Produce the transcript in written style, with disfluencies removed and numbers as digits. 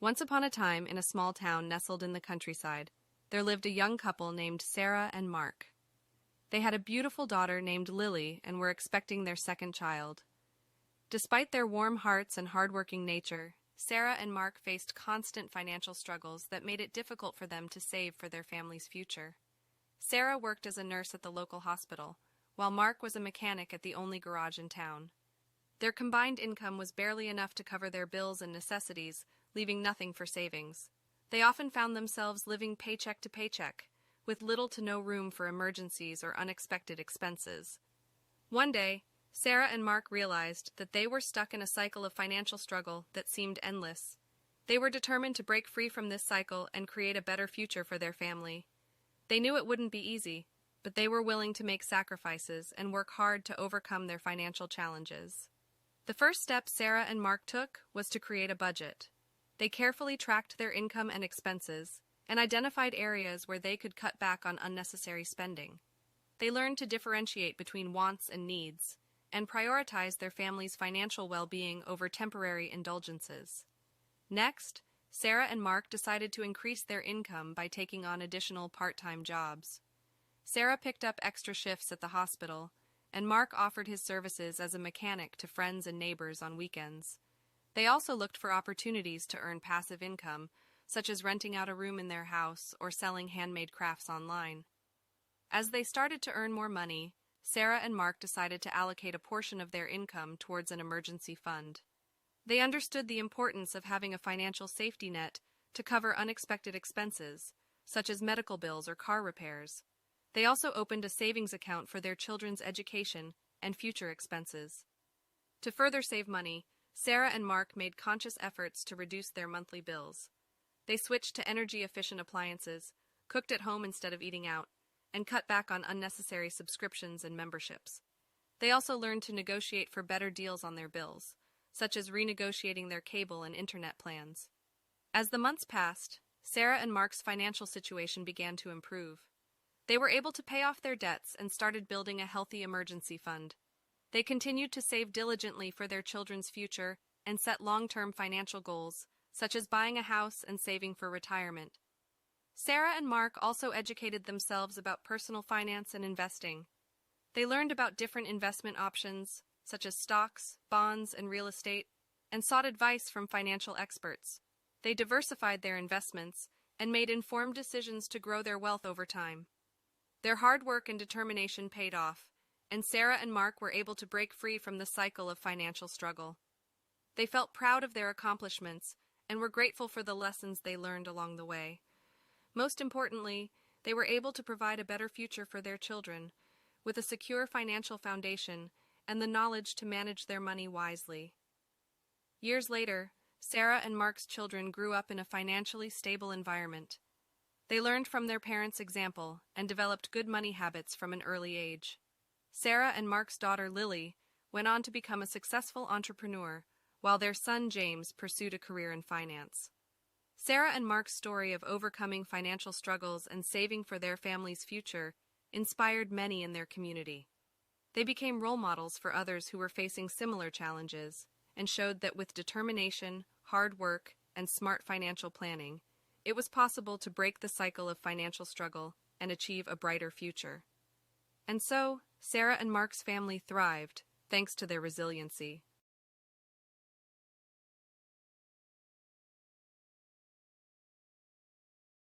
Once upon a time, in a small town nestled in the countryside, there lived a young couple named Sarah and Mark. They had a beautiful daughter named Lily and were expecting their second child. Despite their warm hearts and hardworking nature, Sarah and Mark faced constant financial struggles that made it difficult for them to save for their family's future. Sarah worked as a nurse at the local hospital, while Mark was a mechanic at the only garage in town. Their combined income was barely enough to cover their bills and necessities, leaving nothing for savings. They often found themselves living paycheck to paycheck, with little to no room for emergencies or unexpected expenses. One day, Sarah and Mark realized that they were stuck in a cycle of financial struggle that seemed endless. They were determined to break free from this cycle and create a better future for their family. They knew it wouldn't be easy, but they were willing to make sacrifices and work hard to overcome their financial challenges. The first step Sarah and Mark took was to create a budget. They carefully tracked their income and expenses and identified areas where they could cut back on unnecessary spending. They learned to differentiate between wants and needs and prioritize their family's financial well-being over temporary indulgences. Next, Sarah and Mark decided to increase their income by taking on additional part-time jobs. Sarah picked up extra shifts at the hospital, and Mark offered his services as a mechanic to friends and neighbors on weekends. They also looked for opportunities to earn passive income, such as renting out a room in their house or selling handmade crafts online. As they started to earn more money, Sarah and Mark decided to allocate a portion of their income towards an emergency fund. They understood the importance of having a financial safety net to cover unexpected expenses, such as medical bills or car repairs. They also opened a savings account for their children's education and future expenses. To further save money, Sarah and Mark made conscious efforts to reduce their monthly bills. They switched to energy-efficient appliances, cooked at home instead of eating out, and cut back on unnecessary subscriptions and memberships. They also learned to negotiate for better deals on their bills, such as renegotiating their cable and internet plans. As the months passed, Sarah and Mark's financial situation began to improve. They were able to pay off their debts and started building a healthy emergency fund. They continued to save diligently for their children's future and set long-term financial goals, such as buying a house and saving for retirement. Sarah and Mark also educated themselves about personal finance and investing. They learned about different investment options, such as stocks, bonds, and real estate, and sought advice from financial experts. They diversified their investments and made informed decisions to grow their wealth over time. Their hard work and determination paid off, and Sarah and Mark were able to break free from the cycle of financial struggle. They felt proud of their accomplishments and were grateful for the lessons they learned along the way. Most importantly, they were able to provide a better future for their children, with a secure financial foundation and the knowledge to manage their money wisely. Years later, Sarah and Mark's children grew up in a financially stable environment. They learned from their parents' example and developed good money habits from an early age. Sarah and Mark's daughter Lily went on to become a successful entrepreneur, while their son James pursued a career in finance. Sarah and Mark's story of overcoming financial struggles and saving for their family's future inspired many in their community. They became role models for others who were facing similar challenges and showed that with determination, hard work, and smart financial planning, it was possible to break the cycle of financial struggle and achieve a brighter future. And so, Sarah and Mark's family thrived, thanks to their resiliency.